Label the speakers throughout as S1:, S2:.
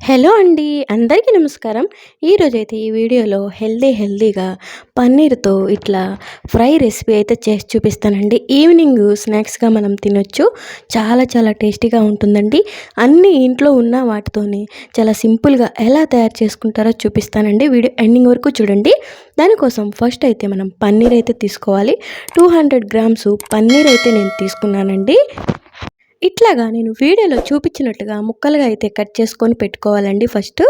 S1: Hello అండి, అందరికీ నమస్కారం. ఈరోజైతే ఈ వీడియోలో హెల్దీగా పన్నీర్తో ఇట్లా ఫ్రై రెసిపీ అయితే చేసి చూపిస్తానండి. ఈవినింగ్ స్నాక్స్గా మనం తినొచ్చు. చాలా టేస్టీగా ఉంటుందండి. అన్నీ ఇంట్లో ఉన్న వాటితోనే చాలా సింపుల్గా ఎలా తయారు చేసుకుంటారో చూపిస్తానండి. వీడియో ఎండింగ్ వరకు చూడండి. దానికోసం ఫస్ట్ అయితే మనం పన్నీర్ అయితే తీసుకోవాలి. 200 గ్రామ్స్ పన్నీర్ అయితే నేను తీసుకున్నానండి. ఇట్లాగా నేను వీడియోలో చూపించినట్టుగా ముక్కలుగా అయితే కట్ చేసుకొని పెట్టుకోవాలండి. ఫస్ట్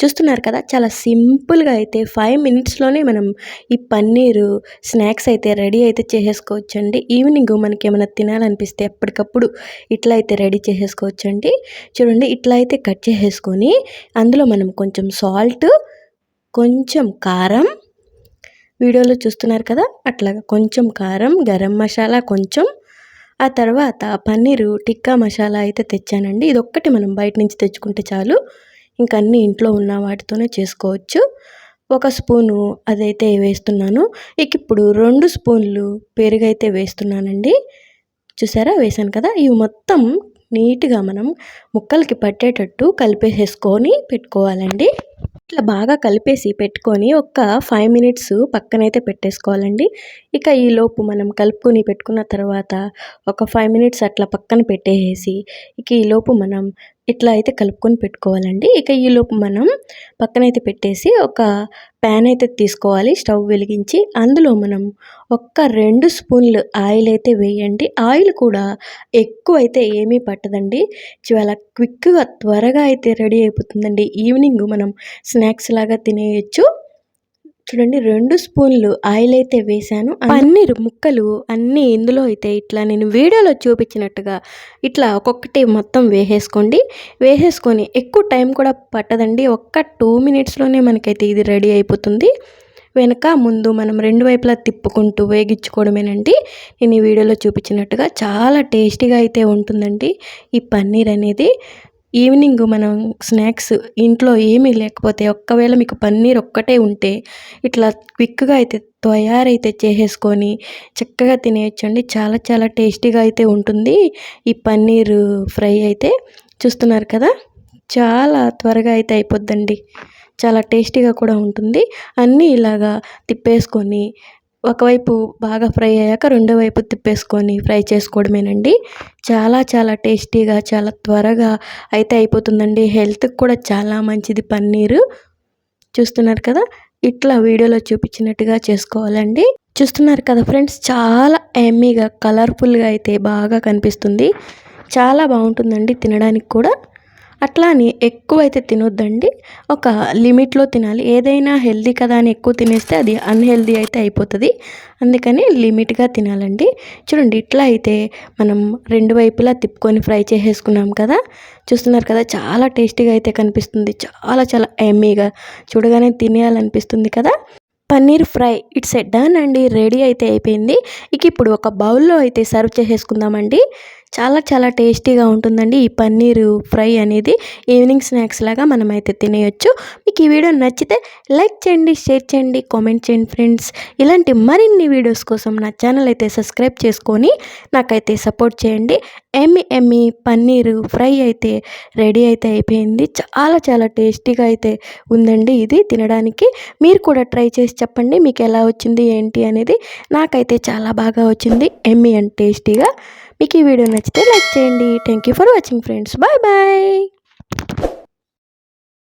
S1: చూస్తున్నారు కదా, చాలా సింపుల్గా అయితే 5 మినిట్స్లోనే మనం ఈ పన్నీరు స్నాక్స్ అయితే రెడీ అయితే చేసేసుకోవచ్చండి. ఈవినింగ్ మనకి ఏమైనా తినాలనిపిస్తే అప్పటికప్పుడు ఇట్లా అయితే రెడీ చేసేసుకోవచ్చండి. చూడండి, ఇట్లా అయితే కట్ చేసేసుకొని అందులో మనం కొంచెం సాల్ట్, కొంచెం కారం, వీడియోలో చూస్తున్నారు కదా అట్లాగా కొంచెం కారం, గరం మసాలా కొంచెం, ఆ తర్వాత పన్నీరు టిక్కా మసాలా అయితే తెచ్చానండి. ఇదొక్కటి మనం బయట నుంచి తెచ్చుకుంటే చాలు. ఇంక అన్నీ ఇంట్లో ఉన్న వాటితోనే చేసుకోవచ్చు. 1 స్పూను అదైతే వేస్తున్నాను. ఇక ఇప్పుడు 2 స్పూన్లు పెరుగైతే వేస్తున్నానండి. చూసారా, వేసాను కదా. ఇవి మొత్తం నీట్గా మనం ముక్కలకి పట్టేటట్టు కలిపేసేసుకొని పెట్టుకోవాలండి. ఇట్లా బాగా కలిపేసి పెట్టుకొని ఒక 5 మినిట్స్ పక్కనైతే పెట్టేసుకోవాలండి. ఇక ఈలోపు మనం కలుపుకొని పెట్టుకున్న తర్వాత ఒక 5 మినిట్స్ అట్లా పక్కన పెట్టేసి ఇక ఈలోపు మనం ఇట్లా అయితే కలుపుకొని పెట్టుకోవాలండి. ఇక ఈలోపు మనం పక్కనైతే పెట్టేసి ఒక ప్యాన్ అయితే తీసుకోవాలి, స్టవ్ వెలిగించి. అందులో మనం 2 స్పూన్లు ఆయిల్ అయితే వేయండి. ఆయిల్ కూడా ఎక్కువ అయితే ఏమీ పట్టదండి. చాలా క్విక్గా త్వరగా అయితే రెడీ అయిపోతుందండి. ఈవినింగ్ మనం స్నాక్స్ లాగా తినేయచ్చు. చూడండి, 2 స్పూన్లు ఆయిల్ అయితే వేసాను. పన్నీర్ ముక్కలు అన్నీ ఇందులో అయితే ఇట్లా నేను వీడియోలో చూపించినట్టుగా ఇట్లా ఒక్కొక్కటి మొత్తం వేసేసుకొని ఎక్కువ టైం కూడా పట్టదండి. 2 మినిట్స్లోనే మనకైతే ఇది రెడీ అయిపోతుంది. వెనక ముందు మనం 2 వైపులా తిప్పుకుంటూ వేగించుకోవడమేనండి. నేను ఈ వీడియోలో చూపించినట్టుగా చాలా టేస్టీగా అయితే ఉంటుందండి ఈ పన్నీర్ అనేది. ఈవినింగ్ మనం స్నాక్స్ ఇంట్లో ఏమీ లేకపోతే ఒక్కవేళ మీకు పన్నీర్ ఒక్కటే ఉంటే ఇట్లా క్విక్గా అయితే తయారైతే చేసేసుకొని చక్కగా తినేయచ్చండి. చాలా టేస్టీగా అయితే ఉంటుంది ఈ పన్నీర్ ఫ్రై అయితే. చూస్తున్నారు కదా, చాలా త్వరగా అయితే అయిపోద్దండి. చాలా టేస్టీగా కూడా ఉంటుంది. అన్నీ ఇలాగా తిప్పేసుకొని ఒకవైపు బాగా ఫ్రై అయ్యాక రెండో వైపు తిప్పేసుకొని ఫ్రై చేసుకోవడమేనండి. చాలా టేస్టీగా చాలా త్వరగా అయితే అయిపోతుందండి. హెల్త్కి కూడా చాలా మంచిది పన్నీరు. చూస్తున్నారు కదా, ఇట్లా వీడియోలో చూపించినట్టుగా చేసుకోవాలండి. చూస్తున్నారు కదా ఫ్రెండ్స్, చాలా ఎమ్మీగా కలర్ఫుల్గా అయితే బాగా కనిపిస్తుంది. చాలా బాగుంటుందండి తినడానికి కూడా. అట్లా అని ఎక్కువైతే తినొద్దండి, ఒక లిమిట్లో తినాలి. ఏదైనా హెల్దీ కదా అని ఎక్కువ తినేస్తే అది అన్హెల్దీ అయితే అయిపోతుంది. అందుకని లిమిట్గా తినాలండి. చూడండి, ఇట్లా అయితే మనం 2 వైపులా తిప్పుకొని ఫ్రై చేసేసుకున్నాం కదా. చూస్తున్నారు కదా, చాలా టేస్టీగా అయితే కనిపిస్తుంది. చాలా ఎమ్మీగా చూడగానే తినేయాలనిపిస్తుంది కదా. పన్నీర్ ఫ్రై ఇట్స్ డన్ అండి, రెడీ అయితే అయిపోయింది. ఇక ఇప్పుడు ఒక బౌల్లో అయితే సర్వ్ చేసేసుకుందామండి. చాలా టేస్టీగా ఉంటుందండి ఈ పన్నీరు ఫ్రై అనేది. ఈవినింగ్ స్నాక్స్ లాగా మనమైతే తినేయొచ్చు. మీకు ఈ వీడియో నచ్చితే లైక్ చేయండి, షేర్ చేయండి, కామెంట్ చేయండి ఫ్రెండ్స్. ఇలాంటి మరిన్ని వీడియోస్ కోసం నా ఛానల్ అయితే సబ్స్క్రైబ్ చేసుకొని నాకైతే సపోర్ట్ చేయండి. ఎమ్మి పన్నీరు ఫ్రై అయితే రెడీ అయితే అయిపోయింది. చాలా టేస్టీగా అయితే ఉందండి ఇది తినడానికి. మీరు కూడా ట్రై చేసి చెప్పండి మీకు ఎలా వచ్చింది ఏంటి అనేది. నాకైతే చాలా బాగా వచ్చింది, ఎమ్మి అండ్ టేస్టీగా. మీకు ఈ వీడియో నచ్చితే లైక్ చేయండి. Thank you for watching friends. Bye.